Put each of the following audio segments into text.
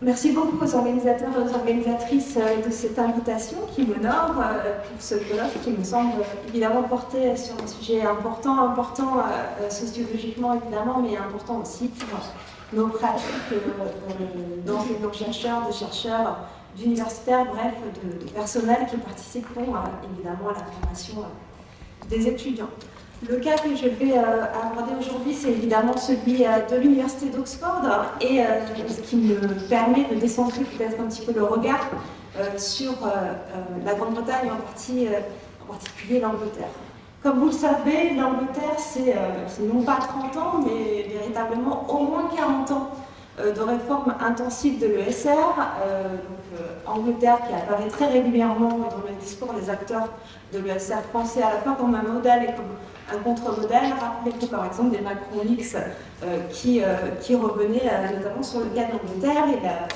Merci beaucoup aux organisateurs et aux organisatrices de cette invitation qui m'honore pour ce colloque qui me semble évidemment porter sur un sujet important sociologiquement évidemment, mais important aussi pour nos pratiques d'enseignants-chercheurs, de chercheurs, d'universitaires, bref, de personnel qui participeront évidemment à la formation des étudiants. Le cas que je vais aborder aujourd'hui, c'est évidemment celui de l'Université d'Oxford et ce qui me permet de décentrer peut-être un petit peu le regard sur la Grande-Bretagne, en particulier l'Angleterre. Comme vous le savez, l'Angleterre, c'est non pas 30 ans, mais véritablement au moins 40 ans de réformes intensives de l'ESR. Angleterre qui apparaît très régulièrement dans le discours des acteurs de l'ESR français à la fois comme un modèle et comme un contre-modèle. Rappelez-vous par exemple des Macron Leaks qui revenaient notamment sur le cas d'Angleterre et la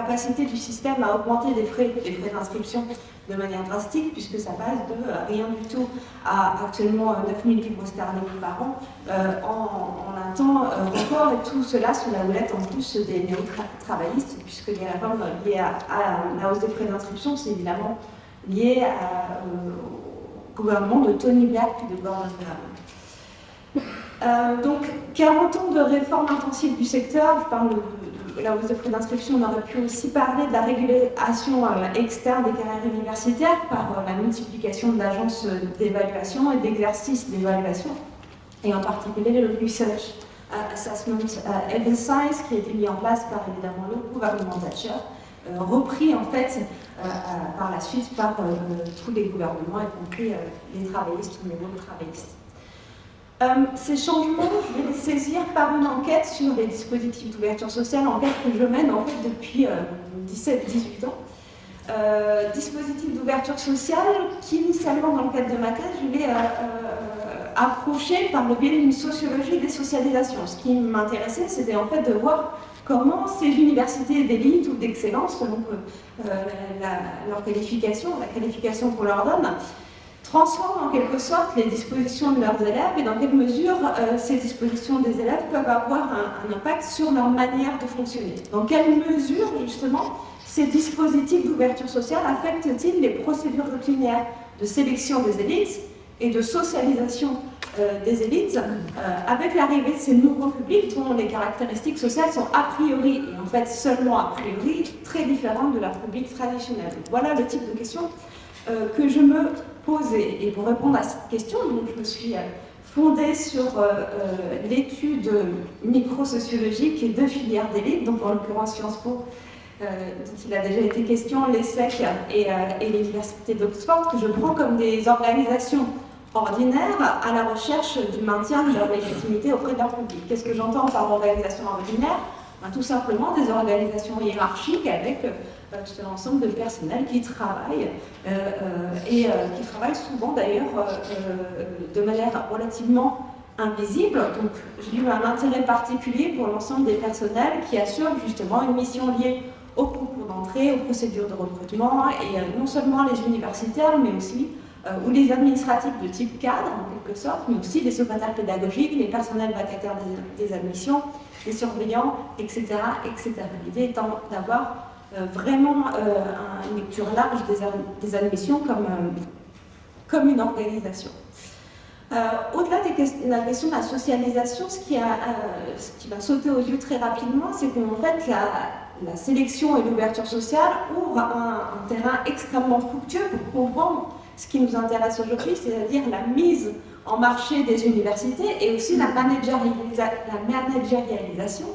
capacité du système à augmenter les frais d'inscription de manière drastique, puisque ça passe de rien du tout à actuellement 9 000 livres sterling par an en un temps record, et tout cela sous la houlette en plus des néo-travaillistes, puisque les réformes liées à la hausse des frais d'inscription, c'est évidemment lié au gouvernement de Tony Blair puis de Gordon Brown. Donc 40 ans de réformes intensives du secteur, je parle de la hausse des frais d'inscription, on aurait pu aussi parler de la régulation externe des carrières universitaires par la multiplication d'agences d'évaluation et d'exercices d'évaluation, et en particulier le Research Assessment Exercise qui a été mis en place par évidemment le gouvernement Thatcher, repris en fait par la suite par tous les gouvernements, y compris les travaillistes ou les néo-travaillistes. Ces changements, je vais les saisir par une enquête sur les dispositifs d'ouverture sociale, enquête que je mène en fait depuis 17-18 ans. Dispositifs d'ouverture sociale qui, initialement dans le cadre de ma thèse, je l'ai approché par le biais d'une sociologie des socialisations. Ce qui m'intéressait, c'était en fait de voir comment ces universités d'élite ou d'excellence, selon leur qualification, la qualification qu'on leur donne, transforment en quelque sorte les dispositions de leurs élèves et dans quelle mesure ces dispositions des élèves peuvent avoir un impact sur leur manière de fonctionner. Dans quelle mesure, justement, ces dispositifs d'ouverture sociale affectent-ils les procédures routinières de sélection des élites et de socialisation des élites avec l'arrivée de ces nouveaux publics dont les caractéristiques sociales sont a priori, et en fait seulement a priori, très différentes de leur public traditionnel. Donc, voilà le type de questions que je me posais. Et pour répondre à cette question, donc, je me suis fondée sur l'étude micro-sociologique et deux filières d'élite, donc en l'occurrence Sciences Po, dont il a déjà été question, l'ESSEC et l'Université d'Oxford, que je prends comme des organisations ordinaires à la recherche du maintien de leur légitimité auprès de leur public. Qu'est-ce que j'entends par organisation ordinaire? Tout simplement des organisations hiérarchiques avec tout un ensemble de personnel qui travaillent et qui travaillent souvent d'ailleurs de manière relativement invisible. Donc j'ai eu un intérêt particulier pour l'ensemble des personnels qui assurent justement une mission liée au concours d'entrée, aux procédures de recrutement, et non seulement les universitaires, mais aussi ou les administratifs de type cadre, en quelque sorte, mais aussi les secrétaires pédagogiques, les personnels vacataires des admissions, les surveillants, etc. etc. L'idée étant d'avoir vraiment une lecture large des admissions comme une organisation. Au-delà de la question de la socialisation, ce qui va sauter aux yeux très rapidement, c'est qu'en fait, la sélection et l'ouverture sociale ouvrent un terrain extrêmement fructueux pour comprendre ce qui nous intéresse aujourd'hui, c'est-à-dire la mise en marché des universités et aussi la managérialisation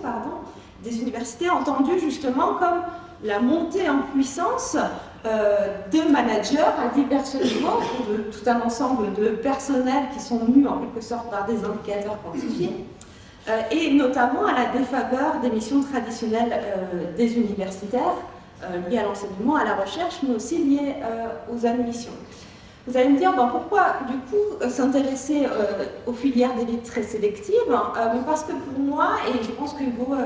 des universités, entendue justement comme la montée en puissance de managers à divers niveaux, de tout un ensemble de personnels qui sont mus en quelque sorte par des indicateurs quantifiés, et notamment à la défaveur des missions traditionnelles des universitaires, liées à l'enseignement, à la recherche, mais aussi liées aux admissions. Vous allez me dire, pourquoi du coup s'intéresser aux filières d'élite très sélectives? Parce que pour moi, et je pense que Hugo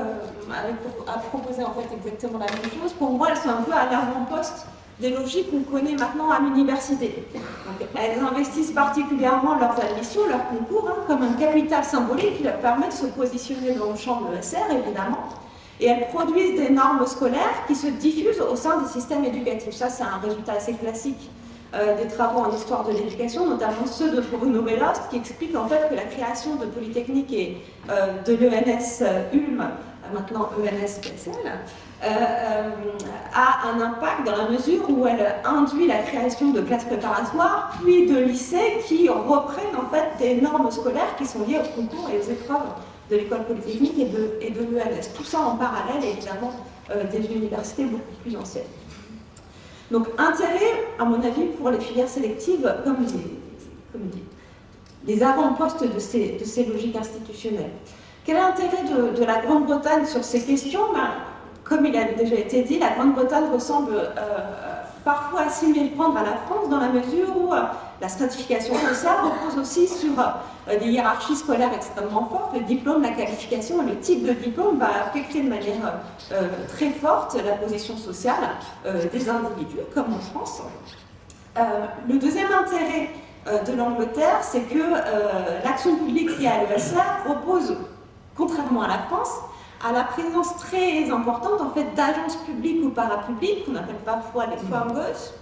a proposé en fait exactement la même chose, pour moi elles sont un peu à l'avant-poste des logiques qu'on connaît maintenant à l'université. Elles investissent particulièrement leurs admissions, leurs concours, comme un capital symbolique qui leur permet de se positionner dans le champ de l'ESR, évidemment, Et elles produisent des normes scolaires qui se diffusent au sein des systèmes éducatifs. Ça, c'est un résultat assez classique des travaux en histoire de l'éducation, notamment ceux de Bruno Belost, qui expliquent en fait que la création de Polytechnique et de l'ENS Ulm, maintenant ENS PSL, a un impact dans la mesure où elle induit la création de classes préparatoires, puis de lycées qui reprennent en fait des normes scolaires qui sont liées au concours et aux épreuves de l'école polytechnique et de l'ENS. Tout ça en parallèle, évidemment, des universités beaucoup plus anciennes. Donc, intérêt, à mon avis, pour les filières sélectives, comme les avant-postes de ces logiques institutionnelles. Quel est l'intérêt de la Grande-Bretagne sur ces questions? Comme il a déjà été dit, la Grande-Bretagne ressemble parfois à s'y méprendre à la France dans la mesure où la stratification sociale repose aussi sur des hiérarchies scolaires extrêmement fortes. Le diplôme, la qualification et le type de diplôme va affecter de manière très forte la position sociale des individus, comme en France. Le deuxième intérêt de l'Angleterre, c'est que l'action publique liée à l'ESR repose, contrairement à la France, à la présence très importante en fait, d'agences publiques ou parapubliques, qu'on appelle parfois les Fungos,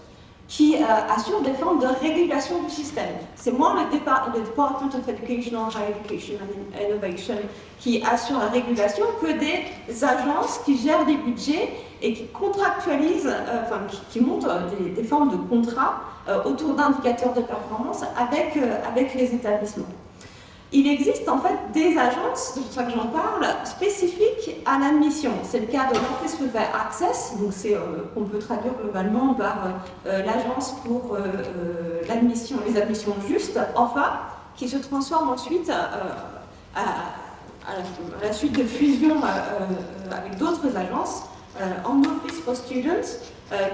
qui assurent des formes de régulation du système. C'est moins le Department of Educational Higher Education and Innovation qui assure la régulation que des agences qui gèrent des budgets et qui contractualisent, qui montent des formes de contrats autour d'indicateurs de performance avec les établissements. Il existe en fait des agences, c'est pour ça que j'en parle, spécifiques à l'admission. C'est le cas de l'Office for Fair Access, donc c'est qu'on peut traduire globalement par l'agence pour l'admission, les admissions justes, OFA, qui se transforme ensuite à la suite de fusion avec d'autres agences en Office for Students,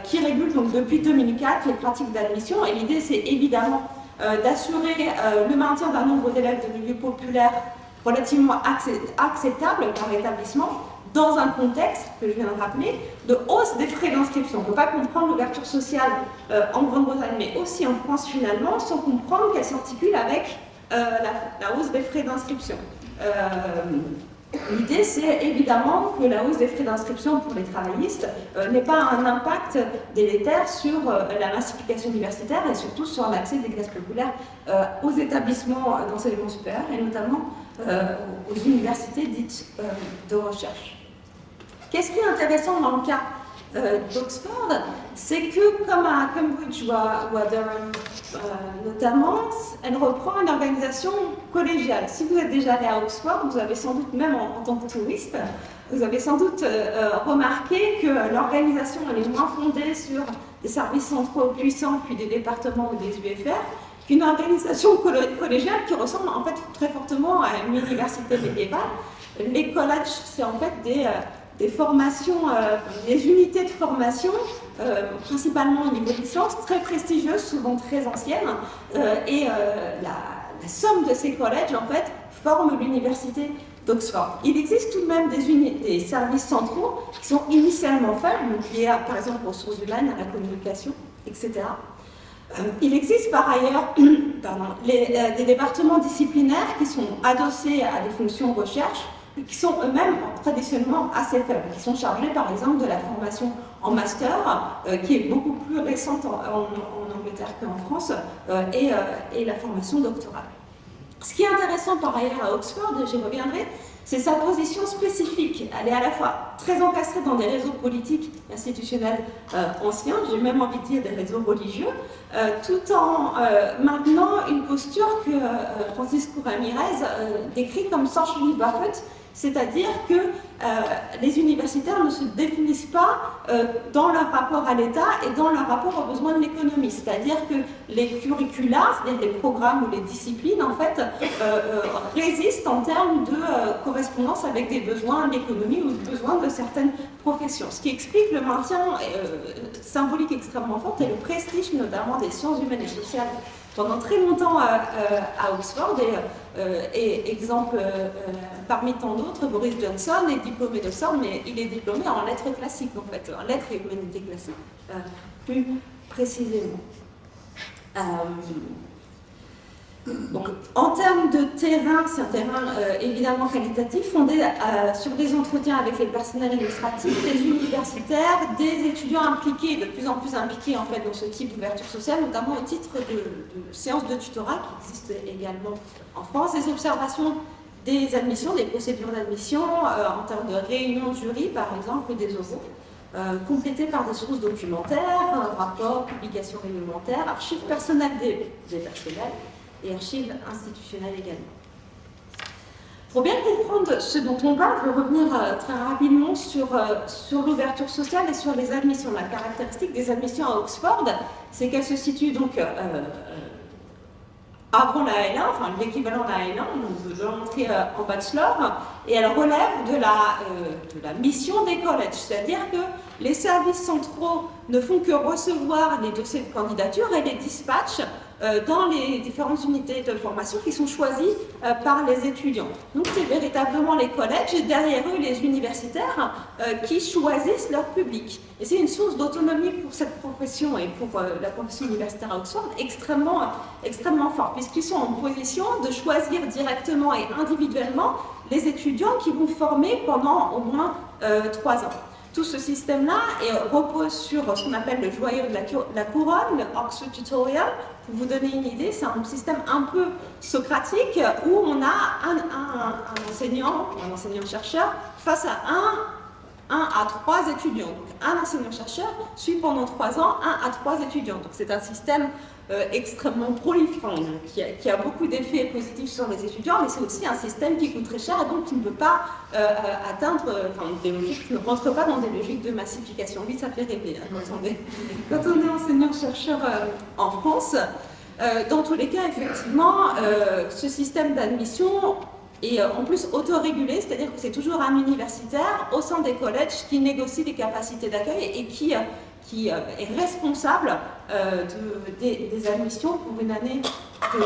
qui régule donc depuis 2004 les pratiques d'admission. Et l'idée, c'est évidemment d'assurer le maintien d'un nombre d'élèves de milieux populaires relativement acceptable par établissement dans un contexte, que je viens de rappeler, de hausse des frais d'inscription. On ne peut pas comprendre l'ouverture sociale en Grande-Bretagne, mais aussi en France finalement, sans comprendre qu'elle s'articule avec la hausse des frais d'inscription. L'idée, c'est évidemment que la hausse des frais d'inscription pour les travaillistes n'ait pas un impact délétère sur la massification universitaire et surtout sur l'accès des classes populaires aux établissements d'enseignement supérieur et notamment aux universités dites de recherche. Qu'est-ce qui est intéressant dans le cas d'Oxford, c'est que comme à Cambridge ou à Durham notamment, elle reprend une organisation collégiale. Si vous êtes déjà allé à Oxford, vous avez sans doute, même en tant que touriste, vous avez sans doute remarqué que l'organisation est moins fondée sur des services centraux puissants, puis des départements ou des UFR, qu'une organisation collégiale qui ressemble en fait très fortement à une université médiévale. Les collèges, c'est en fait des formations, des unités de formation, principalement au niveau des sciences, très prestigieuses, souvent très anciennes, et la somme de ces collèges, en fait, forme l'université d'Oxford. Il existe tout de même des services centraux qui sont initialement faibles, liés par exemple aux ressources humaines, à la communication, etc. Il existe par ailleurs des départements disciplinaires qui sont adossés à des fonctions recherche, qui sont eux-mêmes traditionnellement assez faibles, qui sont chargés par exemple de la formation en master, qui est beaucoup plus récente en Angleterre qu'en France, et la formation doctorale. Ce qui est intéressant par ailleurs à Oxford, et j'y reviendrai, c'est sa position spécifique. Elle est à la fois très encastrée dans des réseaux politiques institutionnels anciens, j'ai même envie de dire des réseaux religieux, tout en maintenant une posture que Francisco Ramirez décrit comme socially buffet, c'est-à-dire que les universitaires ne se définissent pas dans leur rapport à l'État et dans leur rapport aux besoins de l'économie. C'est-à-dire que les curricula, c'est-à-dire les programmes ou les disciplines, en fait, résistent en termes de correspondance avec des besoins de l'économie ou des besoins de certaines professions. Ce qui explique le maintien symbolique extrêmement fort et le prestige notamment des sciences humaines et sociales pendant très longtemps à Oxford. Et exemple parmi tant d'autres, Boris Johnson est diplômé d'Oxford, mais il est diplômé en lettres classiques, en fait, en lettres et humanités classiques, plus précisément. Donc, en termes de terrain, c'est un terrain évidemment qualitatif, fondé sur des entretiens avec les personnels administratifs, des universitaires, des étudiants impliqués, de plus en plus impliqués en fait dans ce type d'ouverture sociale, notamment au titre de séances de tutorat qui existent également en France, des observations des admissions, des procédures d'admission en termes de réunions de jury par exemple, des oraux. Complétées par des sources documentaires, rapports, publications réglementaires, archives personnelles des personnels et archives institutionnelles également. Pour bien comprendre ce dont on parle, je vais revenir très rapidement sur l'ouverture sociale et sur les admissions. La caractéristique des admissions à Oxford, c'est qu'elles se situent donc avant la L1, enfin l'équivalent de la L1, de l'entrée en bachelor, et elle relève de la mission des collèges, c'est-à-dire que les services centraux ne font que recevoir les dossiers de candidature et les dispatchent dans les différentes unités de formation qui sont choisies par les étudiants. Donc c'est véritablement les collèges et derrière eux les universitaires qui choisissent leur public. Et c'est une source d'autonomie pour cette profession et pour la profession universitaire à Oxford extrêmement forte, puisqu'ils sont en position de choisir directement et individuellement les étudiants qui vont former pendant au moins 3 ans. Tout ce système-là repose sur ce qu'on appelle le joyau de la couronne, le Oxford Tutorial. Pour vous donner une idée, c'est un système un peu socratique où on a un enseignant-chercheur face à un à 3 étudiants. Donc, un enseignant-chercheur suit pendant 3 ans 1 à 3 étudiants. Donc c'est un système extrêmement prolifique, qui a beaucoup d'effets positifs sur les étudiants, mais c'est aussi un système qui coûte très cher et donc qui ne peut pas atteindre des logiques, qui ne rentre pas dans des logiques de massification. Oui, ça fait rêver quand on est enseignant-chercheur en France. Dans tous les cas, effectivement, ce système d'admission est en plus autorégulé, c'est-à-dire que c'est toujours un universitaire au sein des collèges qui négocie les capacités d'accueil et qui est responsable des admissions pour une année donnée.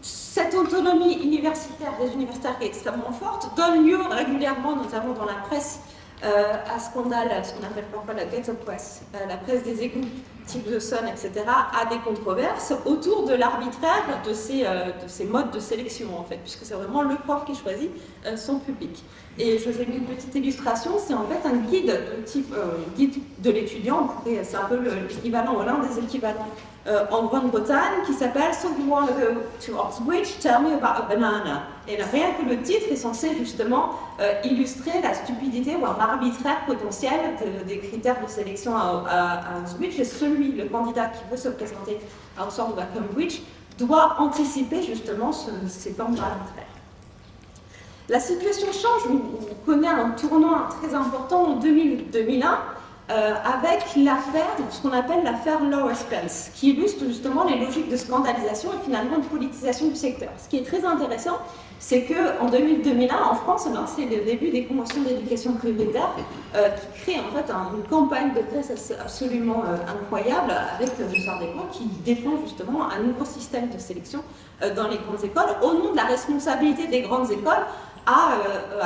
Cette autonomie universitaire des universitaires qui est extrêmement forte donne lieu régulièrement, notamment dans la presse, à scandale, ce qu'on appelle parfois la ghetto press, la presse des égouts, type The Sun, etc., à des controverses autour de l'arbitraire de ces modes de sélection, en fait, puisque c'est vraiment le prof qui choisit son public. Et je vous ai mis une petite illustration, c'est en fait un guide de type guide de l'étudiant, c'est un peu l'équivalent, ou l'un des équivalents en Grande-Bretagne, qui s'appelle So you want to go to Oxbridge, tell me about a banana. Et rien que le titre est censé justement illustrer la stupidité ou l'arbitraire potentiel des critères de sélection à Oxbridge. Et le candidat qui veut se présenter à Oxford ou à Cambridge, doit anticiper justement ces formes d'arbitraire. La situation change, on connaît un tournant très important en 2001 avec l'affaire, ce qu'on appelle l'affaire Laura Spence, qui illustre justement les logiques de scandalisation et finalement de politisation du secteur. Ce qui est très intéressant, c'est qu'en 2001, en France, c'est le début des conventions d'éducation prioritaire qui crée en fait une campagne de presse absolument incroyable avec Richard Descamps qui défend justement un nouveau système de sélection dans les grandes écoles au nom de la responsabilité des grandes écoles à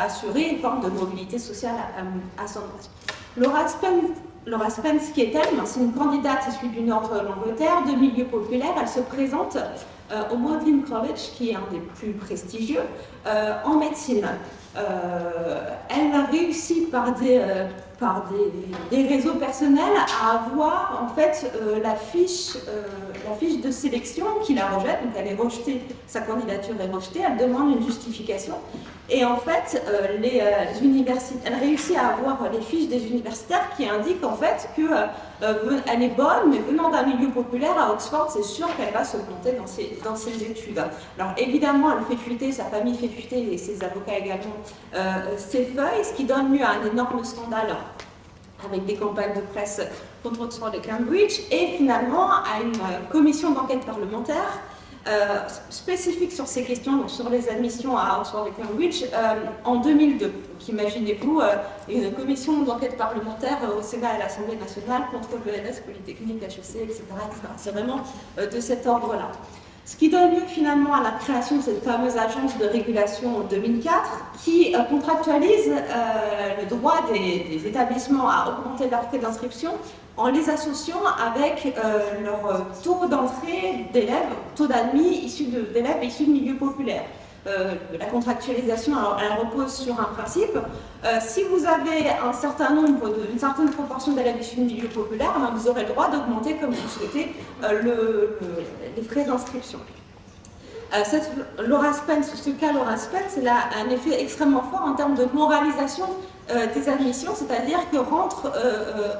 assurer une forme de mobilité sociale à son âge. Laura Spence, qui est-elle? C'est une candidate issue du nord de l'Angleterre, de milieu populaire. Elle se présente au Magdalen College, qui est un des plus prestigieux, en médecine. Elle a réussi par des réseaux personnels à avoir en fait la fiche de sélection qui la rejette. Donc elle est rejetée, sa candidature est rejetée, elle demande une justification. Et en fait, elle réussit à avoir les fiches des universitaires qui indiquent en fait qu'elle est bonne, mais venant d'un milieu populaire à Oxford, c'est sûr qu'elle va se planter dans ses études. Alors évidemment, elle fait fuiter, sa famille fait fuiter, et ses avocats également, ses feuilles, ce qui donne lieu à un énorme scandale avec des campagnes de presse contre Oxford et Cambridge, et finalement à une commission d'enquête parlementaire spécifique sur ces questions, donc sur les admissions à Oxford et Cambridge, en 2002. Donc imaginez-vous une commission d'enquête parlementaire au Sénat et à l'Assemblée nationale contre l'ENS, Polytechnique, HEC, etc. C'est vraiment de cet ordre-là. Ce qui donne lieu finalement à la création de cette fameuse agence de régulation en 2004 qui contractualise le droit des établissements à augmenter leurs frais d'inscription en les associant avec leur taux d'entrée d'élèves, taux d'admis d'élèves issus de milieux populaires. La contractualisation, alors, elle repose sur un principe. Si vous avez une certaine proportion d'élèves issus de milieux populaires, vous aurez le droit d'augmenter, comme vous souhaitez, les frais d'inscription. Ce cas Laura Spence, il a un effet extrêmement fort en termes de moralisation des admissions, c'est-à-dire que rentre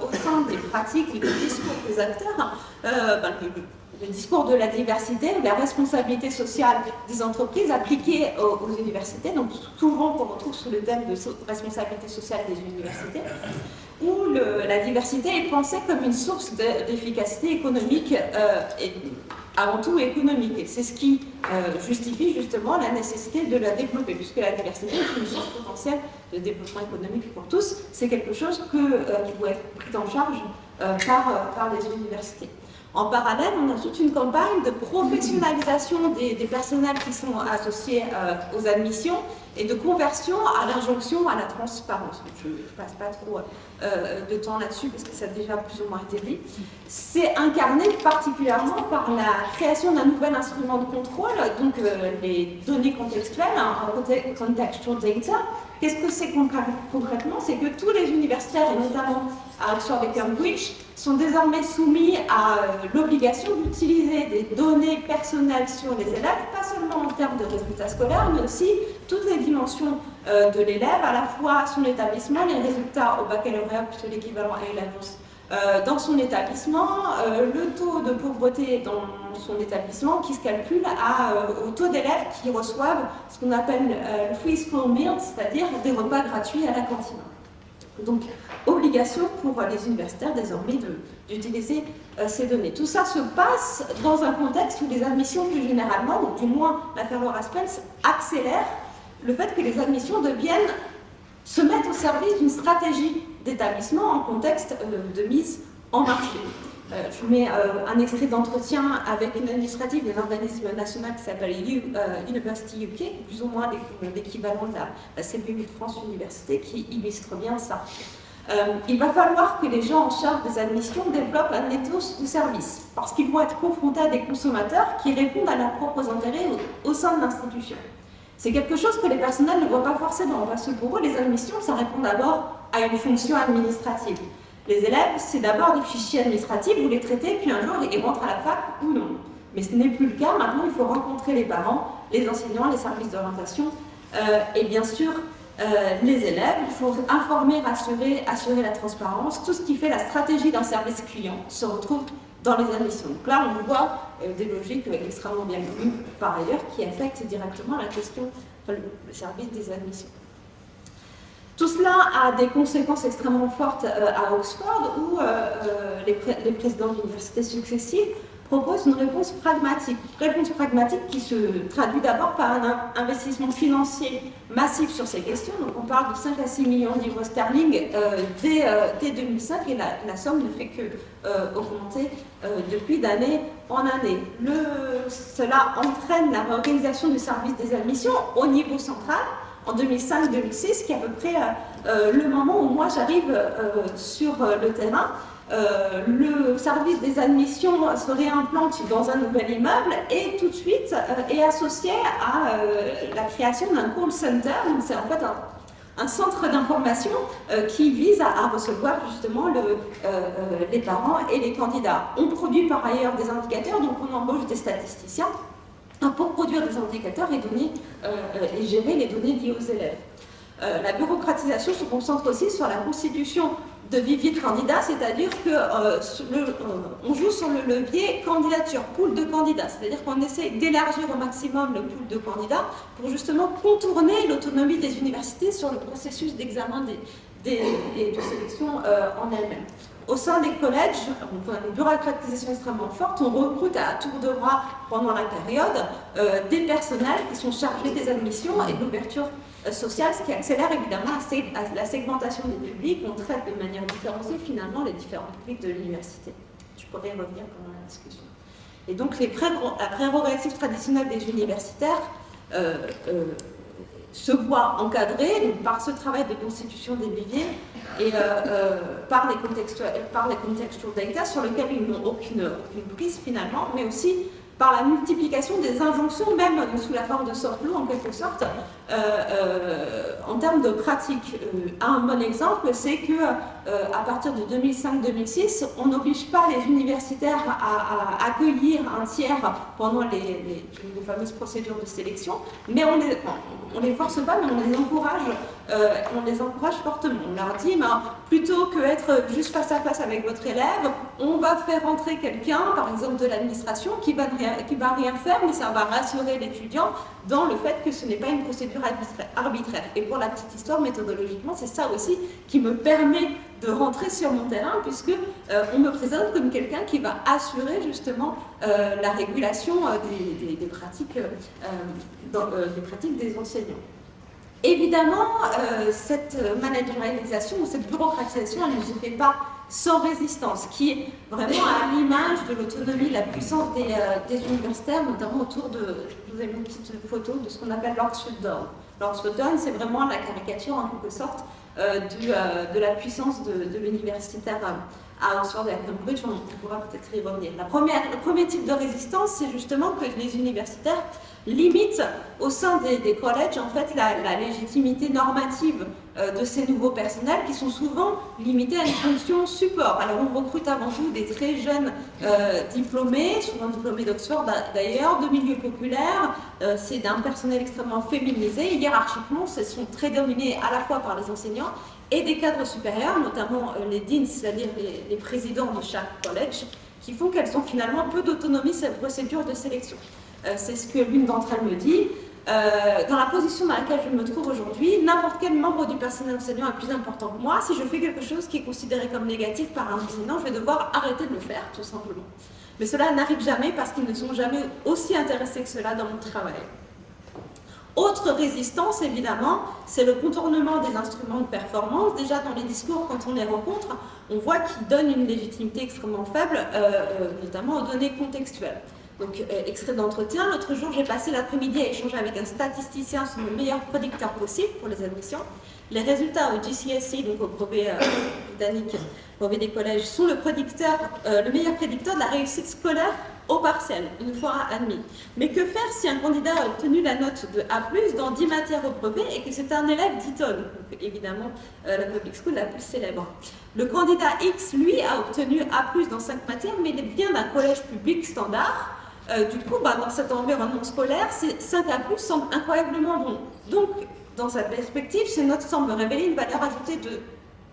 au sein des pratiques et du discours des acteurs le discours de la diversité, la responsabilité sociale des entreprises appliquées aux universités, donc souvent qu'on retrouve sous le thème de responsabilité sociale des universités, où la diversité est pensée comme une source d'efficacité économique et avant tout économique. Et c'est ce qui justifie justement la nécessité de la développer, puisque la diversité est une source potentielle de développement économique pour tous. C'est quelque chose qui doit être pris en charge par les universités. En parallèle, on a toute une campagne de professionnalisation des personnels qui sont associés aux admissions et de conversion à l'injonction à la transparence. Je ne passe pas trop de temps là-dessus parce que ça a déjà plus ou moins été dit. C'est incarné particulièrement par la création d'un nouvel instrument de contrôle, donc les données contextuelles, contextual data. Qu'est-ce que c'est concrètement? C'est que tous les universitaires, et notamment à Oxford et Cambridge, sont désormais soumis à l'obligation d'utiliser des données personnelles sur les élèves, pas seulement en termes de résultats scolaires, mais aussi toutes les dimensions de l'élève, à la fois son établissement, les résultats au baccalauréat, plutôt l'équivalent A-levels dans son établissement, le taux de pauvreté dans son établissement qui se calcule au taux d'élèves qui reçoivent ce qu'on appelle le free school meal, c'est-à-dire des repas gratuits à la cantine. Donc, obligation pour les universitaires désormais d'utiliser ces données. Tout ça se passe dans un contexte où les admissions plus généralement, ou du moins l'affaire Laura Spence, accélère le fait que les admissions se mettent au service d'une stratégie d'établissement en contexte de mise en marché. Je mets un extrait d'entretien avec une administrative d'un organisme national qui s'appelle University UK, plus ou moins l'équivalent de la CPU de France Université, qui illustre bien ça. Il va falloir que les gens en charge des admissions développent un ethos de service, parce qu'ils vont être confrontés à des consommateurs qui répondent à leurs propres intérêts au sein de l'institution. C'est quelque chose que les personnels ne voient pas forcément, parce que pour eux, les admissions, ça répond d'abord à une fonction administrative. Les élèves, c'est d'abord des fichiers administratifs, vous les traitez, puis un jour, ils rentrent à la fac ou non. Mais ce n'est plus le cas. Maintenant, il faut rencontrer les parents, les enseignants, les services d'orientation et bien sûr les élèves. Il faut informer, assurer la transparence. Tout ce qui fait la stratégie d'un service client se retrouve dans les admissions. Donc là, on voit des logiques extrêmement bien connues par ailleurs qui affectent directement la question, le service des admissions. Tout cela a des conséquences extrêmement fortes à Oxford où les présidents d'universités successives proposent une réponse pragmatique. Réponse pragmatique qui se traduit d'abord par un investissement financier massif sur ces questions. Donc on parle de 5 à 6 millions de livres sterling dès 2005 et la somme ne fait que augmenter depuis d'année en année. Cela entraîne la réorganisation du service des admissions au niveau central. En 2005-2006, qui est à peu près le moment où moi j'arrive sur le terrain, le service des admissions se réimplante dans un nouvel immeuble et tout de suite est associé à la création d'un call center. Donc c'est en fait un centre d'information qui vise à recevoir justement les parents et les candidats. On produit par ailleurs des indicateurs, donc on embauche des statisticiens pour produire des indicateurs et gérer les données liées aux élèves. La bureaucratisation se concentre aussi sur la constitution de viviers de candidats, c'est-à-dire qu'on joue sur le levier candidature, pool de candidats, c'est-à-dire qu'on essaie d'élargir au maximum le pool de candidats pour justement contourner l'autonomie des universités sur le processus d'examen et de sélection en elle-même. Au sein des collèges, on a une bureaucratisation extrêmement forte, on recrute à tour de bras pendant la période des personnels qui sont chargés des admissions et de l'ouverture sociale, ce qui accélère évidemment la segmentation des publics. On traite de manière différenciée finalement les différents publics de l'université. Je pourrais revenir pendant la discussion. Et donc la prérogative traditionnelle des universitaires se voit encadrée donc, par ce travail de constitution des viviers et par les contextual data sur lesquels ils n'ont aucune prise finalement, mais aussi par la multiplication des injonctions, même sous la forme de soft law en quelque sorte, en termes de pratique. Un bon exemple, c'est que à partir de 2005-2006, on n'oblige pas les universitaires à accueillir un tiers pendant les fameuses procédures de sélection, mais on les force pas, mais on les encourage fortement. On leur dit, plutôt que être juste face à face avec votre élève, on va faire entrer quelqu'un, par exemple de l'administration, qui va rien faire, mais ça va rassurer l'étudiant dans le fait que ce n'est pas une procédure arbitraire. Et pour la petite histoire, méthodologiquement, c'est ça aussi qui me permet de rentrer sur mon terrain, puisque on me présente comme quelqu'un qui va assurer justement la régulation des pratiques des enseignants. Évidemment, cette managérialisation ou cette bureaucratisation, elle ne se fait pas sans résistance, qui est vraiment à l'image de l'autonomie, la puissance des universitaires, notamment autour de, je vous ai mis une petite photo de ce qu'on appelle l'Oxford Down. L'Oxford Down, c'est vraiment la caricature en quelque sorte de la puissance de l'universitaire à Oxford et à Cambridge. On pourra peut-être y revenir. Le premier type de résistance, c'est justement que les universitaires limitent au sein des collèges en fait la légitimité normative de ces nouveaux personnels qui sont souvent limités à une fonction support. Alors on recrute avant tout des très jeunes diplômés, souvent diplômés d'Oxford d'ailleurs, de milieux populaires, c'est d'un personnel extrêmement féminisé, et hiérarchiquement, ce sont très dominés à la fois par les enseignants et des cadres supérieurs, notamment les deans, c'est-à-dire les présidents de chaque collège, qui font qu'elles ont finalement peu d'autonomie sur cette procédure de sélection. C'est ce que l'une d'entre elles me dit. Dans la position dans laquelle je me trouve aujourd'hui, n'importe quel membre du personnel enseignant est plus important que moi. Si je fais quelque chose qui est considéré comme négatif par un enseignant, je vais devoir arrêter de le faire, tout simplement. Mais cela n'arrive jamais parce qu'ils ne sont jamais aussi intéressés que cela dans mon travail. Autre résistance, évidemment, c'est le contournement des instruments de performance. Déjà, dans les discours, quand on les rencontre, on voit qu'ils donnent une légitimité extrêmement faible, notamment aux données contextuelles. Donc, extrait d'entretien. L'autre jour, j'ai passé l'après-midi à échanger avec un statisticien sur le meilleur prédicteur possible pour les admissions. Les résultats au GCSE, donc au brevet britannique, brevet des collèges, sont le meilleur prédicteur de la réussite scolaire au partiel, une fois admis. Mais que faire si un candidat a obtenu la note de A+, dans 10 matières au brevet et que c'est un élève d'Eton, donc évidemment la public school la plus célèbre. Le candidat X, lui, a obtenu A+, dans 5 matières, mais il vient d'un collège public standard. Du coup, dans cet environnement scolaire, ces 5A+ semblent incroyablement bons. Donc, dans cette perspective, ces notes semblent révéler une valeur ajoutée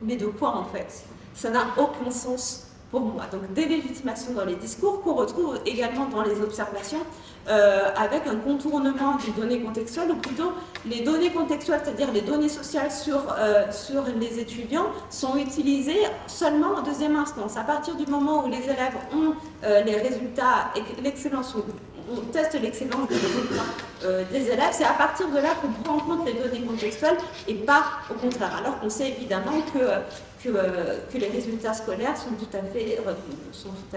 mais de quoi en fait? Ça n'a aucun sens pour moi. Donc, délégitimation dans les discours qu'on retrouve également dans les observations avec un contournement des données contextuelles, ou plutôt les données contextuelles, c'est-à-dire les données sociales sur les étudiants, sont utilisées seulement en deuxième instance. À partir du moment où les élèves ont les résultats et l'excellence, on teste l'excellence des résultats des élèves, c'est à partir de là qu'on prend en compte les données contextuelles et pas au contraire. Alors qu'on sait évidemment que les résultats scolaires sont tout à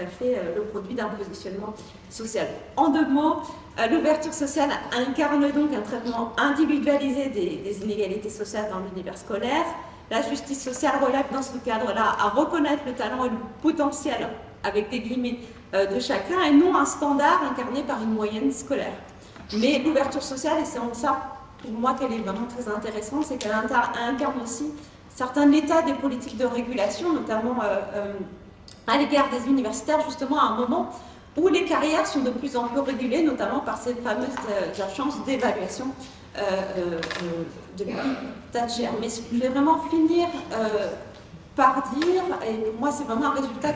fait le produit d'un positionnement social. En 2 mots, l'ouverture sociale incarne donc un traitement individualisé des inégalités sociales dans l'univers scolaire. La justice sociale relève dans ce cadre-là à reconnaître le talent et le potentiel, avec des guillemets, de chacun, et non un standard incarné par une moyenne scolaire. Mais l'ouverture sociale, et c'est en ça, pour moi, qu'elle est vraiment très intéressante, c'est qu'elle incarne aussi certains états des politiques de régulation, notamment à l'égard des universitaires, justement à un moment où les carrières sont de plus en plus régulées, notamment par ces fameuses agences d'évaluation depuis Thatcher. Mais je vais vraiment finir par dire, et pour moi c'est vraiment un résultat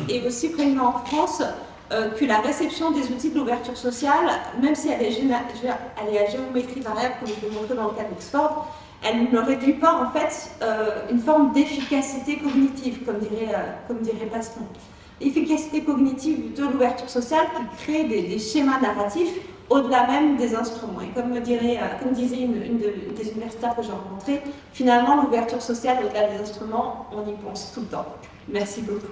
qui est aussi prégnant en France, que la réception des outils de l'ouverture sociale, même si elle est à géométrie variable, comme je l'ai montré dans le cas d'Oxford, elle ne réduit pas en fait une forme d'efficacité cognitive, comme dirait Paston. Efficacité cognitive de l'ouverture sociale qui crée des schémas narratifs au-delà même des instruments. Et comme disait une des universitaires que j'ai rencontrées, finalement l'ouverture sociale au-delà des instruments, on y pense tout le temps. Merci beaucoup.